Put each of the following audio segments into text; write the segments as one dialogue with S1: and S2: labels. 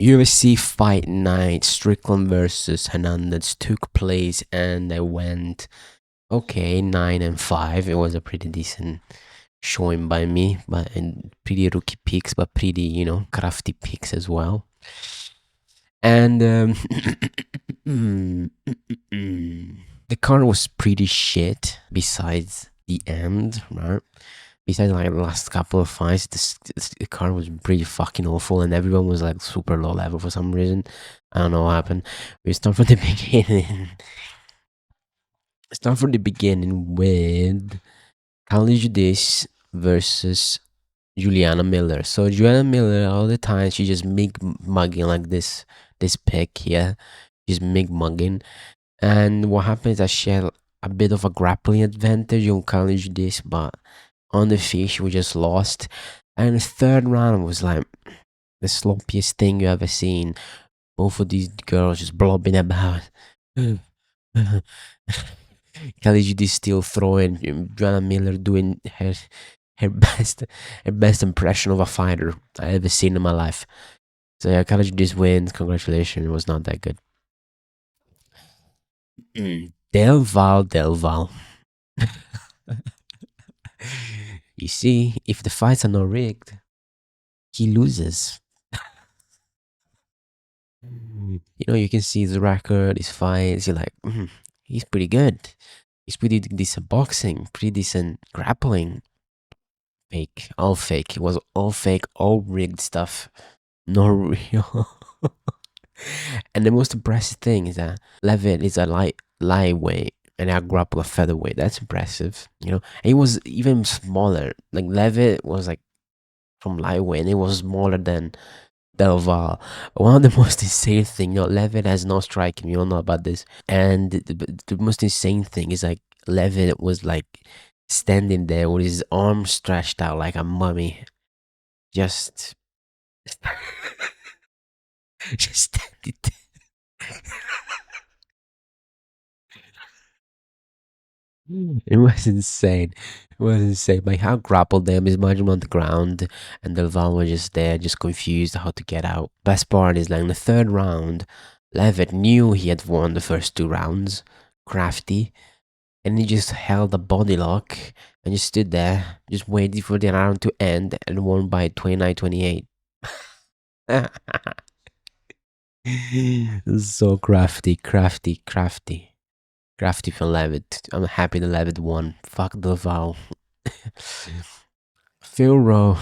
S1: UFC Fight Night Strickland versus Hernandez took place, and I went okay 9-5. It was a pretty decent showing by me, but and pretty rookie picks, but pretty crafty picks as well. And the card was pretty shit. Besides the end, right? Besides like the last couple of fights, the card was pretty fucking awful, and everyone was like super low level for some reason. I don't know what happened. We start from the beginning. Start from the beginning with Kali Judice versus Juliana Miller. So Juliana Miller, all the time she just make mugging like this pick here. She's make mugging, and what happens is that she had a bit of a grappling advantage on Kali Judice, but on the field she was just lost. And the third round was like the sloppiest thing you ever seen. Both of these girls just blobbing about. Kelly Judy still throwing, Joanna Miller doing her best impression of a fighter I ever seen in my life. So yeah, Kelly Judy's wins. Congratulations. It was not that good. Del Val. You see, if the fights are not rigged, he loses. You can see his record, his fights. You're like, he's pretty good. He's pretty decent boxing, pretty decent grappling. Fake, all fake. It was all fake, all rigged stuff. Not real. And the most impressive thing is that Levitt is a lightweight and I grapple a featherweight. That's impressive, And he was even smaller. Like Levitt was like from lightweight and it was smaller than Del Val. One of the most insane thing, Levitt has no striking. We all know about this. And the most insane thing is like Levitt was like standing there with his arms stretched out like a mummy, just just standing there. It was insane. It was insane. Like how grappled them is much on the ground, and Delval was just there, just confused how to get out. Best part is like in the third round, Levitt knew he had won the first two rounds, crafty, and he just held a body lock and just stood there, just waiting for the round to end, and won by 29-28. So crafty, crafty, crafty. Crafty for Levitt. I'm happy the Levitt won. Fuck the Val. Phil Rowe.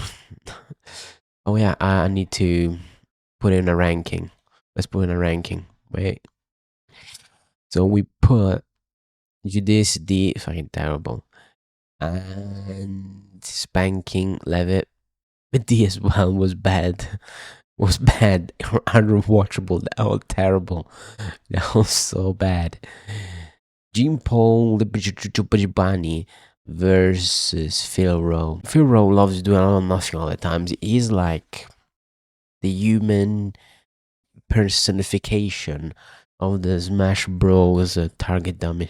S1: Oh yeah, I need to put in a ranking. Let's put in a ranking. Wait. So we put Judice D fucking terrible. And spanking Levitt. But D as well was bad. Was bad. Unwatchable. That was terrible. That was so bad. Jim Paul Lipajibani versus Phil Rowe. Phil Rowe loves doing a lot of nothing all the time. He's like the human personification of the Smash Bros. Target dummy.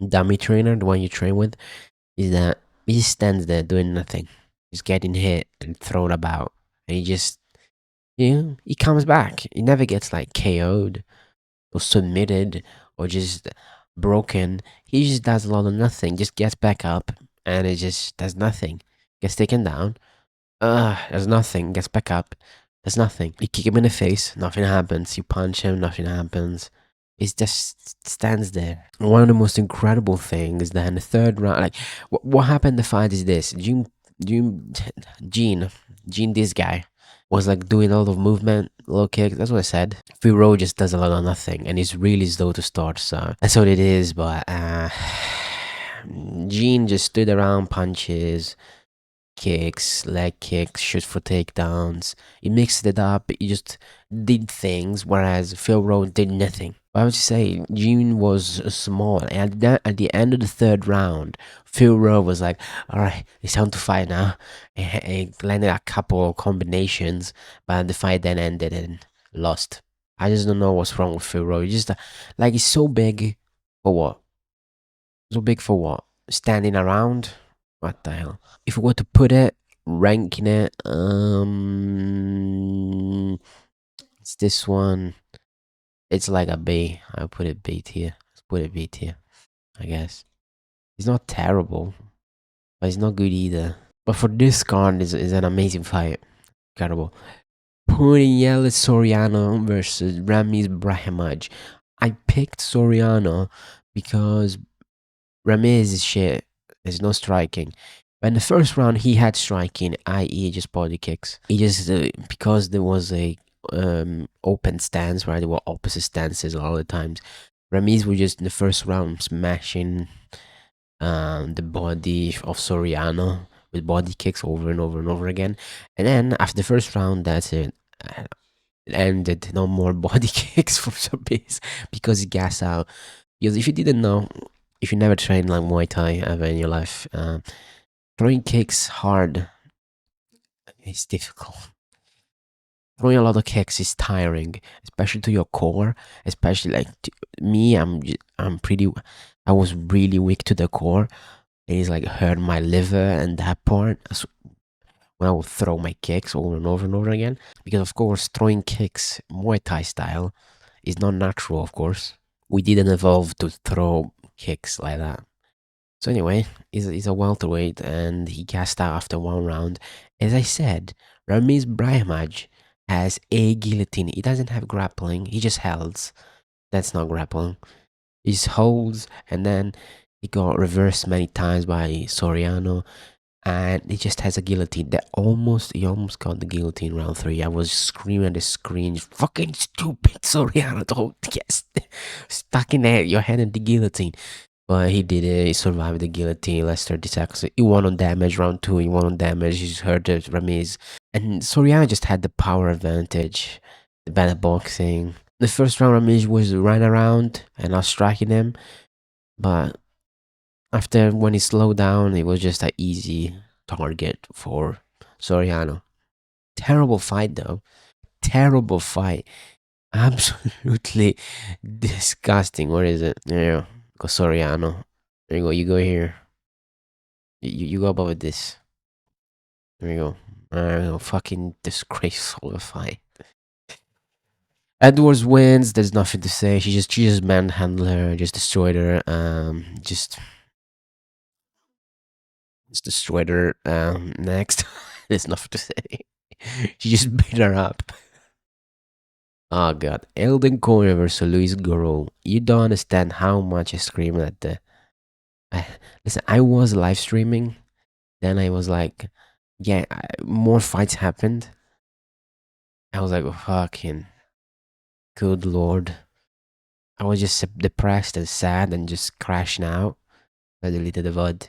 S1: Dummy trainer, the one you train with, is that he stands there doing nothing. He's getting hit and thrown about. And he comes back. He never gets like KO'd or submitted or just broken. He just does a lot of nothing, just gets back up and it just does nothing. Gets taken down. There's nothing. Gets back up. There's nothing. You kick him in the face, nothing happens. You punch him, nothing happens. It just stands there. One of the most incredible things is that in the third round, like what happened in the fight is this: Gene, this guy was like doing a lot of movement, low kicks. That's what I said. Phil Rowe just does a lot of nothing, and he's really slow to start. So that's what it is. But Gene just stood around, punches, kicks, leg kicks, shoots for takedowns. He mixed it up. He just did things, whereas Phil Rowe did nothing. But I would say Gene was small, and at the end of the third round, Phil Rowe was like, "All right, it's time to fight now." He landed a couple of combinations, but the fight then ended and lost. I just don't know what's wrong with Phil Rowe. He just like he's so big for what? So big for what? Standing around? What the hell? If we were to put it, ranking it, It's this one. It's like a B. I'll put it B tier. Let's put it B tier, I guess. It's not terrible, but it's not good either. But for this card, is an amazing fight. Incredible. Puniel Soriano versus Ramiz Brahimaj. I picked Soriano because Ramiz is shit. There's no striking. But in the first round, he had striking, i.e., just body kicks. He just because there was a open stance, right? There were opposite stances all the times. Ramiz was just in the first round smashing the body of Soriano with body kicks over and over and over again. And then after the first round, that's it. It ended. No more body kicks for Sabis because he gassed out. Because if you didn't know, if you never trained like Muay Thai ever in your life, throwing kicks hard is difficult. Throwing a lot of kicks is tiring, especially to your core. Especially like me, I'm pretty. I was really weak to the core. It's like hurt my liver and that part when I would throw my kicks over and over and over again. Because of course, throwing kicks Muay Thai style is not natural. Of course, we didn't evolve to throw kicks like that. So anyway, he's a welterweight and he gassed out after one round. As I said, Ramiz Brahimaj has a guillotine. He doesn't have grappling. He just holds. That's not grappling. He just holds and then he got reversed many times by Soriano and he just has a guillotine. He almost got the guillotine round three. I was screaming at the screen, fucking stupid Soriano, don't get stuck in there, your head in the guillotine. But he did it. He survived the guillotine. Last 30 seconds. He won on damage. Round two, he won on damage. He just hurt Ramiz. And Soriano just had the power advantage, the better boxing. The first round, Ramiz was running around and I was striking him. But after, when he slowed down, it was just an easy target for Soriano. Terrible fight, though. Terrible fight. Absolutely disgusting. What is it? Yeah, go Soriano. There you go. You go here. You go above this. There you go. I don't know. Fucking disgraceful of a fight. Edwards wins. There's nothing to say. She just manhandled her. Just destroyed her. Just destroyed her. Next. There's nothing to say. She just beat her up. Oh god. Elden Corner versus Luis Goro. You don't understand how much I screamed at the. Listen, I was live streaming. Then I was like, yeah, more fights happened. I was like, oh, fucking good lord. I was just depressed and sad and just crashing out. I deleted the VOD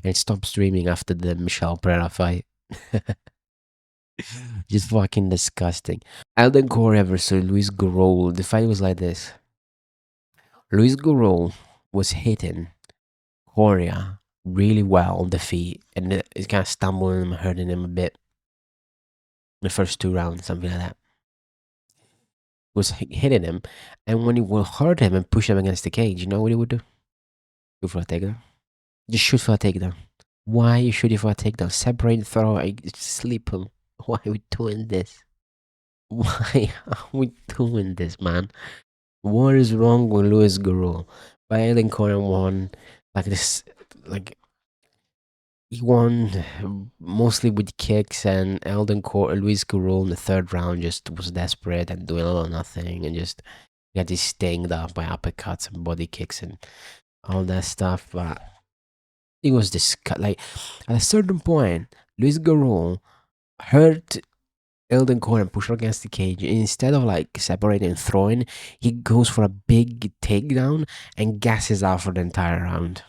S1: and stopped streaming after the Michelle Pereira fight. Just fucking disgusting. Alden Correa versus Luis Gurol. The fight was like this. Luis Gurol was hitting Correa really well on the feet, and it's kind of stumbling him, hurting him a bit. The first two rounds, something like that. Was hitting him, and when he will hurt him and push him against the cage, you know what he would do? Go for a takedown. Just shoot for a takedown. Why you shooting for a takedown? Separate, throw, sleep him. Why are we doing this? Why are we doing this, man? What is wrong with Luis Gurul? Violin Corner won like this, like he won mostly with kicks, and Luis Gurul in the third round just was desperate and doing a little nothing, and just got his stinged up by uppercuts and body kicks and all that stuff. But it was like at a certain point, Luis Gurul hurt Elden Core and push her against the cage. Instead of like separating and throwing, he goes for a big takedown and gasses out for the entire round.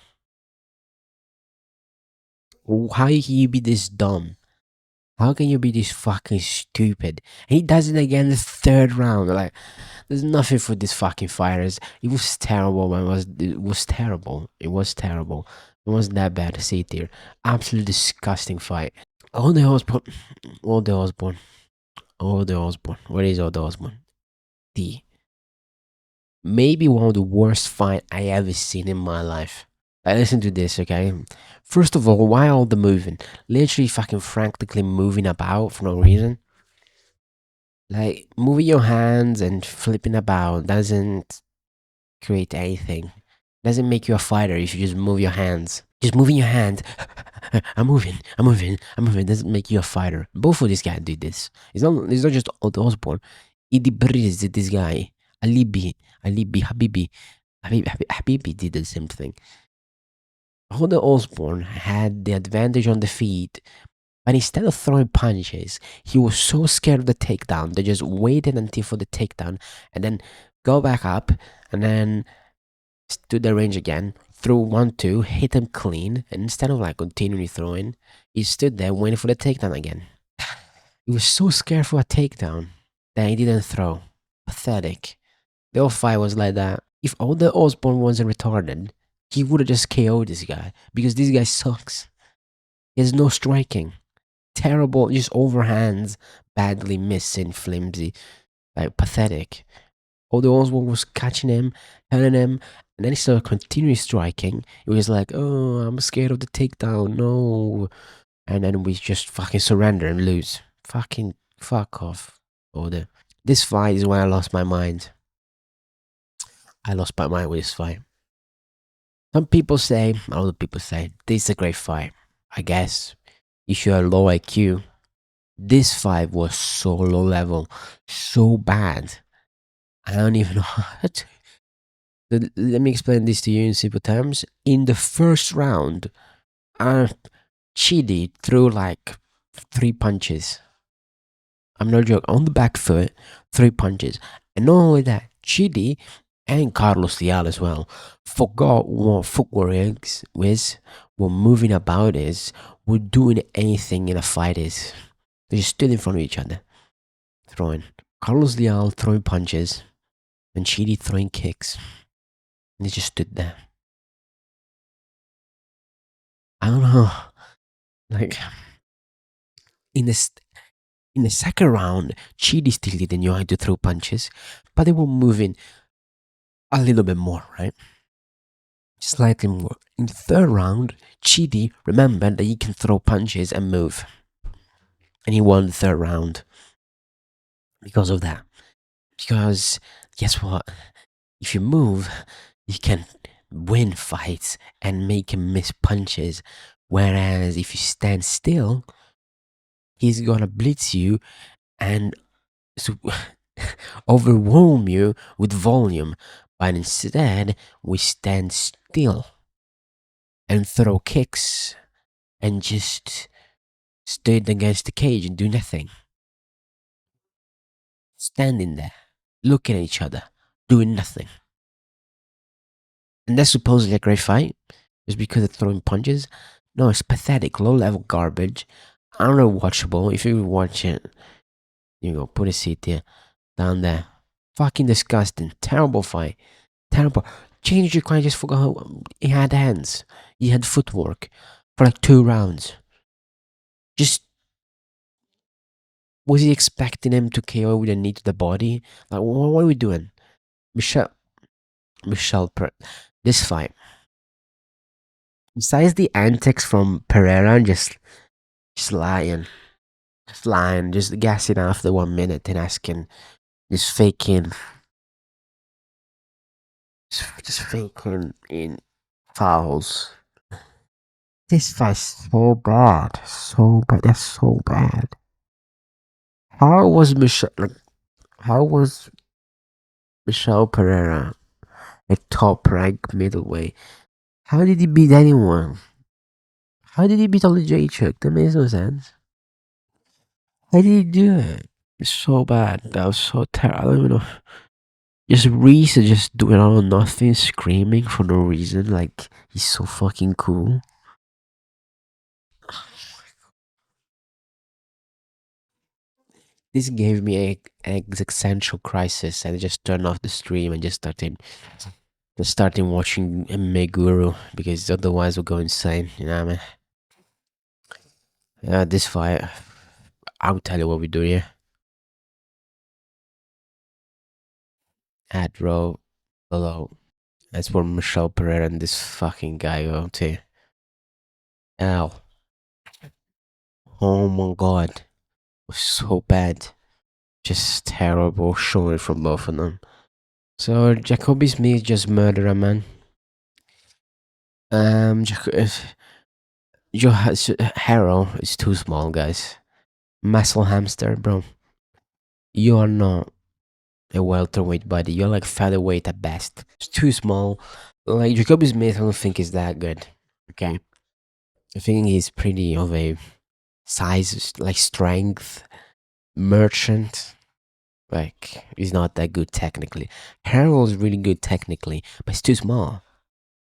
S1: How can you be this dumb? How can you be this fucking stupid? He does it again the third round. Like, there's nothing for these fucking fighters. It was terrible, man. It was terrible. It was terrible. It wasn't that bad to see it there. Absolutely disgusting fight. Ode Osborne. Ode Osborne. Ode Osborne. What is Ode Osborne? Maybe one of the worst fight I ever seen in my life. Like, listen to this, okay? First of all, why all the moving? Literally fucking frantically moving about for no reason. Like moving your hands and flipping about doesn't create anything. Doesn't make you a fighter if you just move your hands. Just moving your hand. I'm moving. I'm moving. I'm moving. Doesn't make you a fighter. Both of these guys do this. It's not. It's not just Otto Osborne. Idi Briz did this guy. Alibi. Alibi. Habibi. Habibi did the same thing. Otto Osborne had the advantage on the feet, but instead of throwing punches, he was so scared of the takedown. They just waited until for the takedown and then go back up and then stood the range again, threw 1-2, hit him clean, and instead of like continually throwing, he stood there waiting for the takedown again. He was so scared for a takedown that he didn't throw. Pathetic. The whole fight was like that. If Oda Osborne wasn't retarded, he would have just KO'd this guy because this guy sucks. He has no striking. Terrible, just overhands, badly missing, flimsy, like pathetic. Although Oswald was catching him, hitting him, and then he started continuing striking. It was like, oh, I'm scared of the takedown, no. And then we just fucking surrender and lose. Fucking fuck off, Oda. This fight is where I lost my mind. I lost my mind with this fight. Some people say, other people say, this is a great fight. I guess if you're a low IQ, this fight was so low level, so bad. I don't even know how to. Let me explain this to you in simple terms. In the first round, Chidi threw like 3 punches. I'm not joking. On the back foot, 3 punches. And not only that, Chidi and Carlos Leal as well forgot what footwork is, what moving about is, what doing anything in a fight is. They just stood in front of each other, throwing. Carlos Leal throwing punches, and Chidi throwing kicks. And they just stood there. I don't know. Like in the second round, Chidi still didn't know how to throw punches, but they were moving a little bit more, right? Slightly more. In the third round, Chidi remembered that he can throw punches and move. And he won the third round because of that. Because guess what? If you move, you can win fights and make him miss punches. Whereas if you stand still, he's gonna blitz you and overwhelm you with volume. But instead, we stand still and throw kicks and just stood against the cage and do nothing. Standing there, looking at each other, doing nothing. And that's supposedly a great fight just because they're throwing punches. No, it's pathetic, low level garbage. Unwatchable. If you watch it, you go put a seat here, down there. Fucking disgusting. Terrible fight. Terrible. Change your client just forgot how he had hands. He had footwork for like 2 rounds. Just was he expecting him to KO with a knee to the body? Like what are we doing? Michelle this fight. Besides the antics from Pereira and just lying. Just lying, just gassing after 1 minute and asking, just faking, just faking in fouls. This fight's so bad, so bad. That's so bad. How was Michelle? Like, how was Michelle Pereira a top-ranked middleweight? How did he beat anyone? How did he beat Oli Jacek? That makes no sense. How did he do it? It's so bad. That was so terrible. I don't even know. Just Reese is just doing all or nothing, screaming for no reason. Like he's so fucking cool. This gave me a existential crisis. I just turned off the stream and just started watching Meguru because otherwise we'll go insane. You know what I mean? This fight, I'll tell you what we do here. Add row below. That's for Michelle Pereira and this fucking guy out here. Ow. Oh my god. It was so bad. Just terrible showing from both of them. So Jacoby Smith just murdered a man. Harold is too small, guys. Muscle hamster, bro. You are not a welterweight body. You're like featherweight at best. It's too small. Like Jacoby Smith, I don't think is that good. Okay, I think he's pretty of a size, like strength merchant. Like he's not that good technically. Harold's really good technically, but he's too small.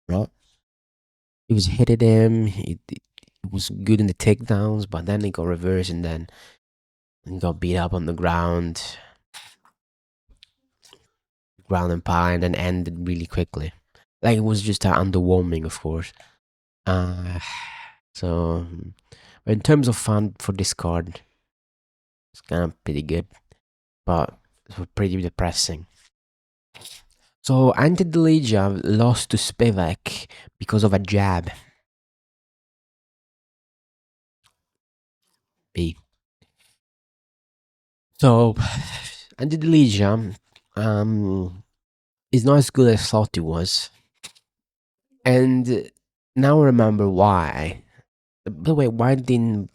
S1: Right? He was hitting him. He was good in the takedowns, but then he got reversed and then he got beat up on the ground and pound, and ended really quickly. Like it was just underwhelming, of course. Uh, so in terms of fun for this card, it's kind of pretty good, but it's pretty depressing. So Ante Delija lost to Spivak because of a jab. B. So Ante Delija is not as good as I thought he was. And now I remember why. By the way, why didn't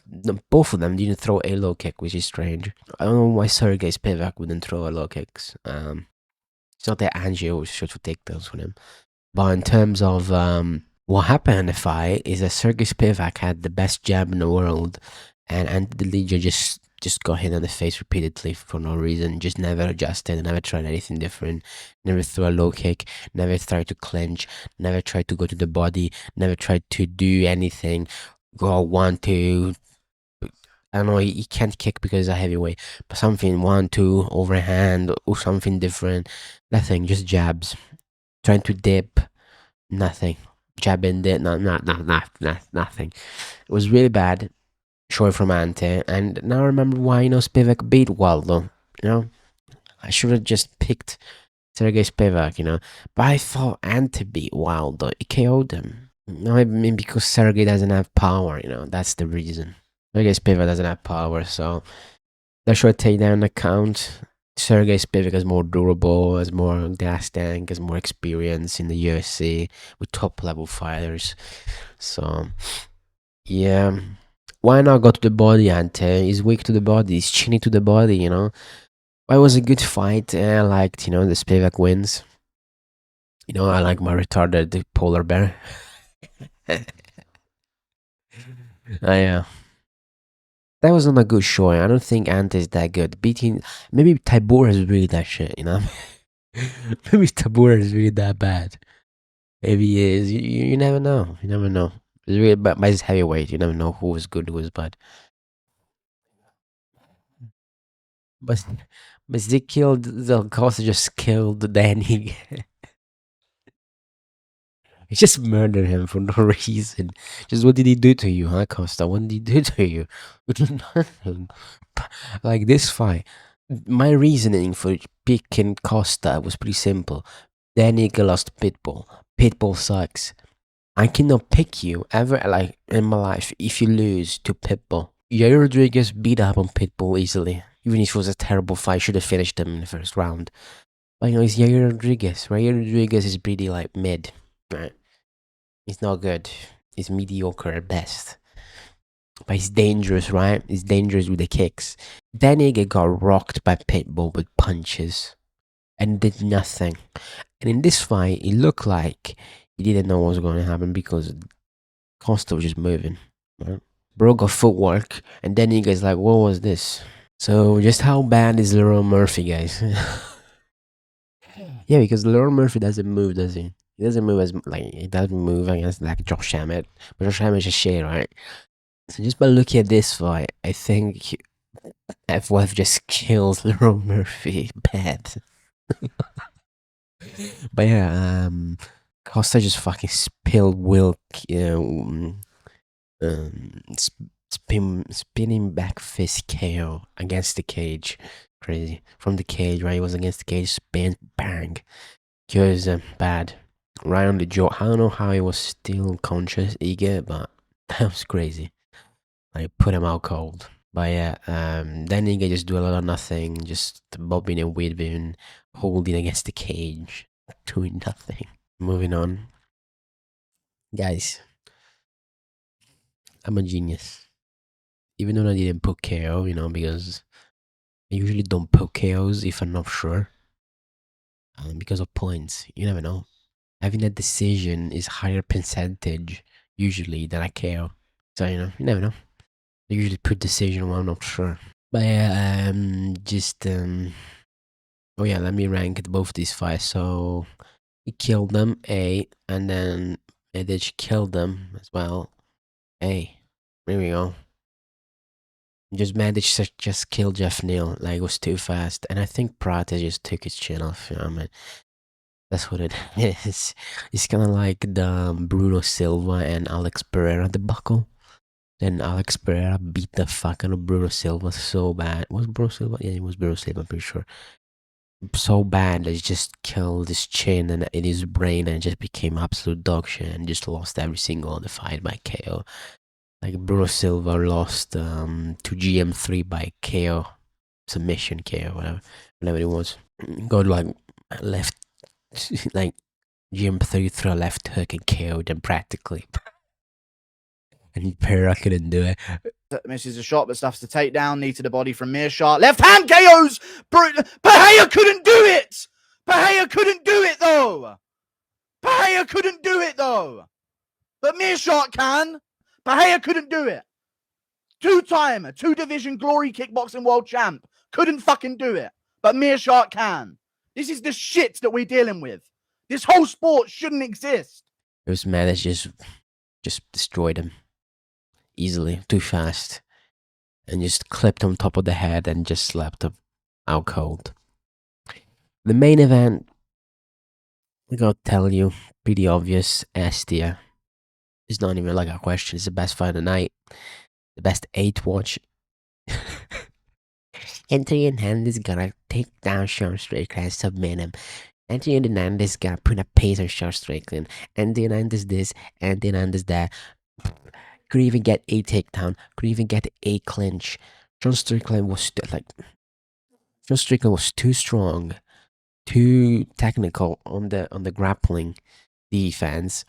S1: both of them didn't throw a low kick, which is strange. I don't know why Sergei Spivak wouldn't throw a low kicks. It's not that Angie always should take those for him. But in terms of what happened in the fight is that Sergei Spivak had the best jab in the world, and Andy just got hit in the face repeatedly for no reason. Just never adjusted, never tried anything different, never threw a low kick, never tried to clinch, never tried to go to the body, never tried to do anything. Go 1-2. I don't know, he can't kick because he's a heavyweight, but something 1-2 overhand or something different. Nothing, just jabs. Trying to dip, nothing. Jabbing did nothing. It was really bad. Short from Ante, and now I remember why Spivak beat Waldo. You know, I should have just picked Sergei Spivak. But I thought Ante beat Waldo. He KO'd him. No, I mean because Sergei doesn't have power. That's the reason. Sergei Spivak doesn't have power, so that should take down account. Sergei Spivak is more durable, has more gas tank, has more experience in the UFC with top level fighters. So yeah. Why not go to the body, Ante? He's weak to the body, he's chinny to the body. Why was a good fight? I liked, the Spivak wins. I like my retarded polar bear. Yeah. That was not a good showing. I don't think Ante is that good. Beating maybe Tybura is really that shit. Maybe Tybura is really that bad. Maybe he is. You never know. You never know. It's really bad, but it's heavyweight. You never know who was good, who was bad. But they killed the Costa just killed Danny. He just murdered him for no reason. Just what did he do to you, huh, Costa? What did he do to you? You did nothing. Like this fight. My reasoning for picking Costa was pretty simple. Danny lost Pitbull. Pitbull sucks. I cannot pick you ever like in my life if you lose to Pitbull. Yair Rodriguez beat up on Pitbull easily. Even if it was a terrible fight, should have finished him in the first round. But it's Yair Rodriguez. Yair Rodriguez is pretty like mid. Right? He's not good. He's mediocre at best. But he's dangerous, right? He's dangerous with the kicks. Daniga got rocked by Pitbull with punches and did nothing. And in this fight, it looked like he didn't know what was going to happen because Costa was just moving. Right? Bro got footwork, and Daniga's like, what was this? So just how bad is Leroy Murphy, guys? Yeah, because Leroy Murphy doesn't move, does he? He doesn't move he doesn't move, I guess, like Josh Hammett. But Josh Hammett is a shit, right? So just by looking at this fight, I think F1 just kills Leroy Murphy bad. But yeah, Costa just fucking spilled Wilk, spinning back fist KO against the cage. Crazy. From the cage, right? He was against the cage, spin, bang. Just bad. Right on the jaw. I don't know how he was still conscious, eager, but that was crazy. Like, put him out cold. But yeah, then you can just do a lot of nothing, just bobbing and weaving, holding against the cage, doing nothing. Moving on, guys. I'm a genius. Even though I didn't put KO, because I usually don't put KOs if I'm not sure, because of points. You never know. Having a decision is higher percentage usually than a KO. So you never know. I usually put decision when I'm not sure. But yeah, oh yeah, let me rank both these fights. So he killed them, A, and then Edic killed them as well, A. There we go. Just managed to just kill Jeff Neal, like it was too fast. And I think Prata just took his chin off, I mean? That's what it is. It's kind of like the Bruno Silva and Alex Pereira debacle. Then Alex Pereira beat the fuck out of Bruno Silva so bad. Was Bruno Silva? Yeah, it was Bruno Silva, I'm pretty sure. So bad that he just killed his chin and in his brain and just became absolute dog shit and just lost every single other fight by KO. Like Bruno Silva lost to GM3 by KO. Submission KO, whatever it was. Got like left, like GM3 threw a left hook and KO'd him practically. And Pereira couldn't do it.
S2: Misses a shot, but stuffs the takedown. Knee to the body from Mearshart. Left hand KOs. Pereira couldn't do it. Pereira couldn't do it though. Pereira couldn't do it though. But Mearshart can. Pereira couldn't do it. Two-time, two-division glory kickboxing world champ. Couldn't fucking do it. But Mearshart can. This is the shit that we're dealing with. This whole sport shouldn't exist.
S1: It was mad that just destroyed him easily, too fast, and just clipped on top of the head and just slapped him out cold. The main event, I gotta tell you, pretty obvious. Estia. It's not even like a question. It's the best fight of the night. The best 8 watch. Anthony Hernandez gonna take down Sean Strickland, submit him. Anthony Hernandez gonna put a pace on Sean Strickland. Anthony Hernandez this, Anthony Hernandez that. Could even get a takedown. Could even get a clinch. Sean Strickland was too strong, too technical on the grappling defense.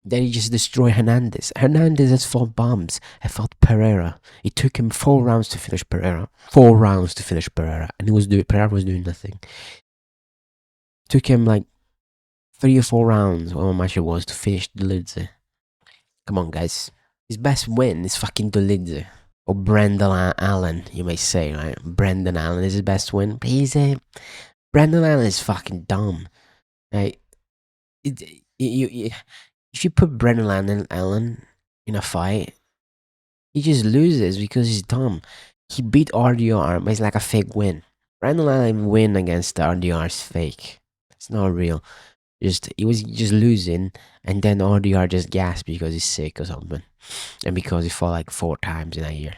S1: Then he just destroyed Hernandez. Hernandez has fought bombs. Has fought Pereira. It took him 4 rounds to finish Pereira. 4 rounds to finish Pereira, and Pereira was doing nothing. Took him like 3 or 4 rounds, how much it was, to finish Dolidze. Come on, guys. His best win is fucking Dolidze. Or Brendan Allen, you may say, right? Brendan Allen is his best win. But Brendan Allen is fucking dumb. Right? If you put Brendan Allen in a fight, he just loses because he's dumb. He beat RDR, but it's like a fake win. Brendan Allen win against the RDR is fake. It's not real. He was just losing, and then RDR just gasped because he's sick or something, and because he fought like 4 times in a year,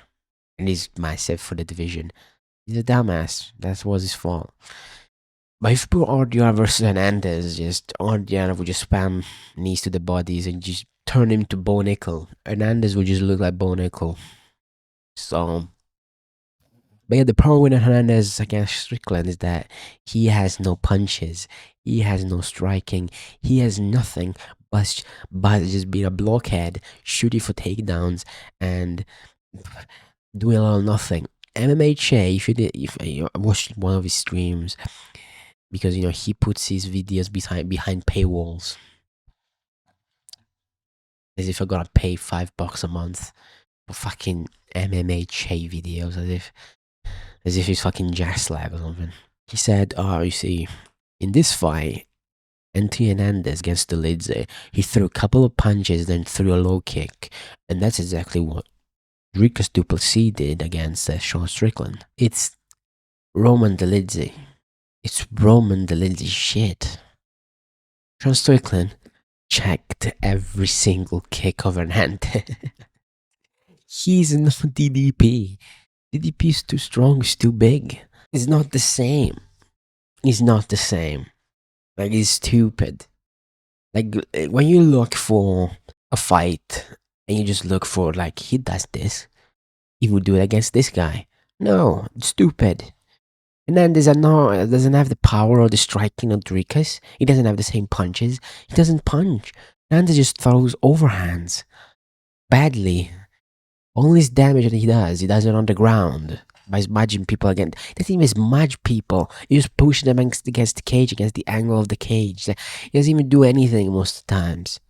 S1: and he's massive for the division. He's a dumbass. That was his fault. But if you put RDR versus Hernandez, just RDR would just spam knees to the bodies and just turn him to Bo Nickel. Hernandez would just look like Bo Nickel. So, but yeah, the problem with Hernandez against Strickland is that he has no punches. He has no striking. He has nothing but just being a blockhead, shooting for takedowns, and doing a lot of nothing. MMA Che, if I watched one of his streams, because he puts his videos behind paywalls, as if I gotta pay $5 a month for fucking MMA Che videos, as if he's fucking Jaslab or something. He said, you see, in this fight, Anthony Hernandez against Dolidze, he threw a couple of punches, then threw a low kick. And that's exactly what Dricus Duplessis did against Sean Strickland. It's Roman Dolidze. It's Roman Dolidze shit. Sean Strickland checked every single kick of Hernandez. He's not DDP. DDP is too strong, he's too big. It's not the same. It's not the same. Like, it's stupid. Like, when you look for a fight and you just look for, like, he does this, he would do it against this guy. No, stupid. Hernandez doesn't have the power or the striking of Dricus. He doesn't have the same punches. He doesn't punch. Hernandez just throws overhands badly. All this damage that he does it on the ground by smudging people again. He doesn't even smudge people. He just pushes them against the cage, against the angle of the cage. He doesn't even do anything most of the times.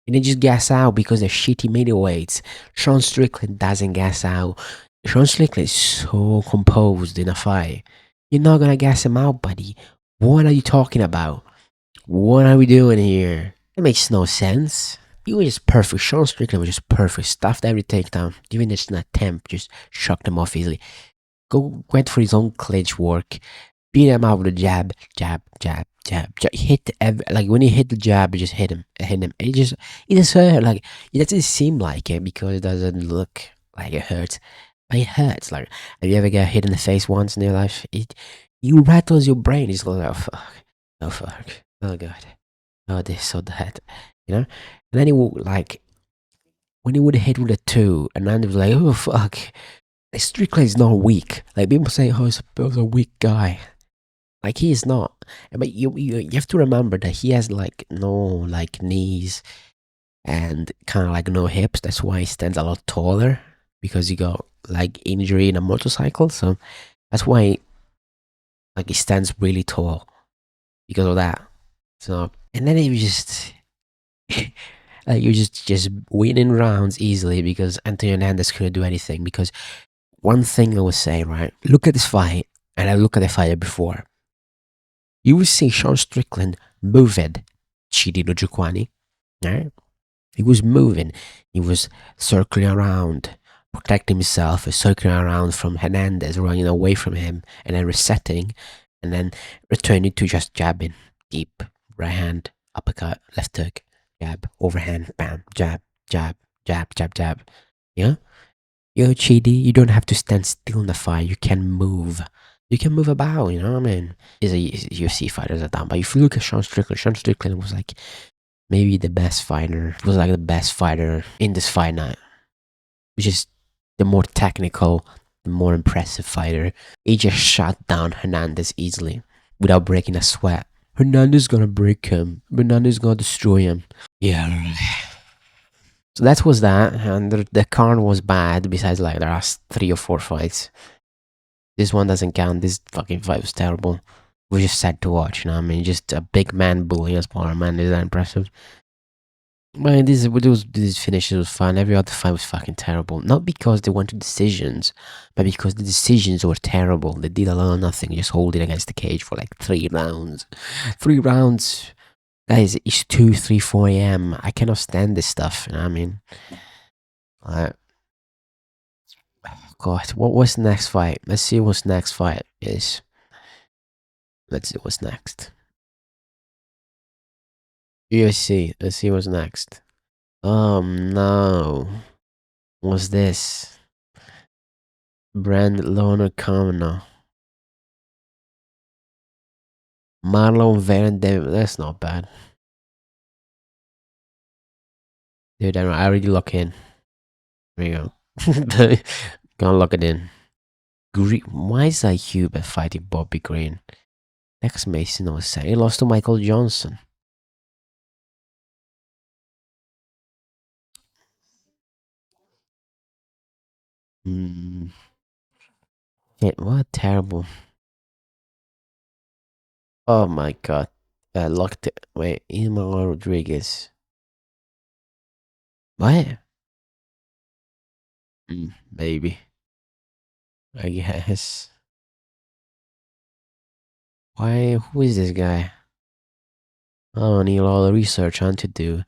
S1: And they just gas out because they're shitty middleweights. Sean Strickland doesn't gas out. Sean Strickland is so composed in a fight. You're not gonna gas him out, buddy. What are you talking about? What are we doing here? It makes no sense. He was just perfect. Sean Strickland was just perfect. Stuffed every takedown. Even just an attempt, just shocked him off easily. Went for his own clinch work. Beat him out with a jab, jab, jab, jab, jab. Like when he hit the jab, he just hit him. It just hurt. Like it doesn't seem like it because it doesn't look like it hurts, but it hurts. Like have you ever got hit in the face once in your life? You rattles your brain. It's like oh fuck, oh god, oh this, oh that, you know. And then he would like when he would hit with a two, and then he was like oh fuck. Strickland is not weak. Like people say, oh, he's a weak guy. Like he is not. But you have to remember that he has like no like knees and kind of like no hips. That's why he stands a lot taller because he got like injury in a motorcycle. So that's why like he stands really tall because of that. So and then he was just like you just winning rounds easily because Anthony Hernandez couldn't do anything. Because one thing I would say, right? Look at this fight, and I look at the fighter before. You will see Sean Strickland moving Chidi Njokwani, right? He was moving. He was circling around, protecting himself, circling around from Hernandez, running away from him, and then resetting, and then returning to just jabbing deep, right hand, uppercut, left hook, jab, overhand, bam, jab, jab, jab, jab, jab. Yeah? Yo, Chidi, you don't have to stand still in the fight. You can move. You can move about, you know what I mean? He's a UFC fighter at that. But if you look at Sean Strickland was like maybe the best fighter. He was like the best fighter in this fight night. Which is the more technical, the more impressive fighter. He just shot down Hernandez easily without breaking a sweat. Hernandez gonna break him. Hernandez gonna destroy him. Yeah. So that was that, and the card was bad. Besides, like the last 3 or 4 fights, this one doesn't count. This fucking fight was terrible. It was just sad to watch. You know what I mean? Just a big man bullying a smaller man. Is that impressive? But these finishes was fun. Every other fight was fucking terrible. Not because they went to decisions, but because the decisions were terrible. They did a lot of nothing, just holding against the cage for like 3 rounds. 3 rounds. Guys, it's 2, 3, 4 a.m. I cannot stand this stuff. You know what I mean? Like, God, what's the next fight? Let's see what's next fight is. Let's see what's next. UFC. Let's see what's next. No. What's this? Brand Loner Kamino. Marlon Vera David. That's not bad. Dude, I already lock in. There you go. Gonna lock it in. Why is that Huber fighting Bobby Green? Next Mason was saying he lost to Michael Johnson. Shit, what terrible. Oh my god. Locked it. Wait, Emma Rodriguez. What? Maybe. I guess. Why? Who is this guy? Oh, I need a lot of research on to do.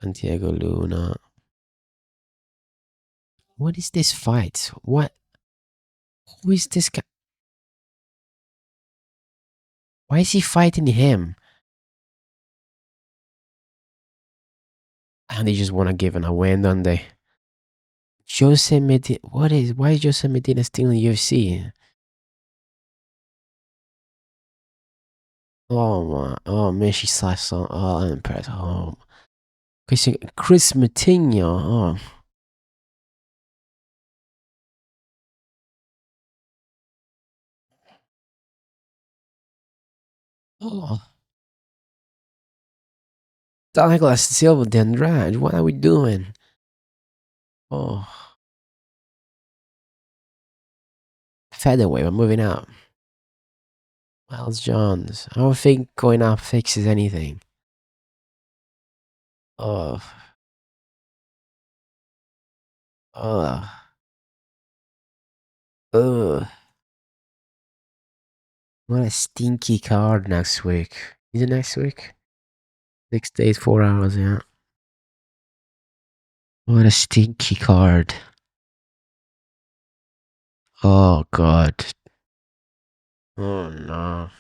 S1: Santiago Luna. What is this fight? What? Who is this guy? Why is he fighting him? And they just want to give him a win, don't they? Jose Medina. Why is Jose Medina still in UFC? Oh my, oh man, she saw some. Oh, I'm impressed. Oh Chris Matinho. Oh. Douglas Silva de Andrade. What are we doing? Oh. Featherweight, we're moving up. Miles Johns. I don't think going up fixes anything. Oh. Ugh. Ugh. What a stinky card next week. Is it next week? 6 days, 4 hours, yeah. What a stinky card. Oh, God. Oh, no.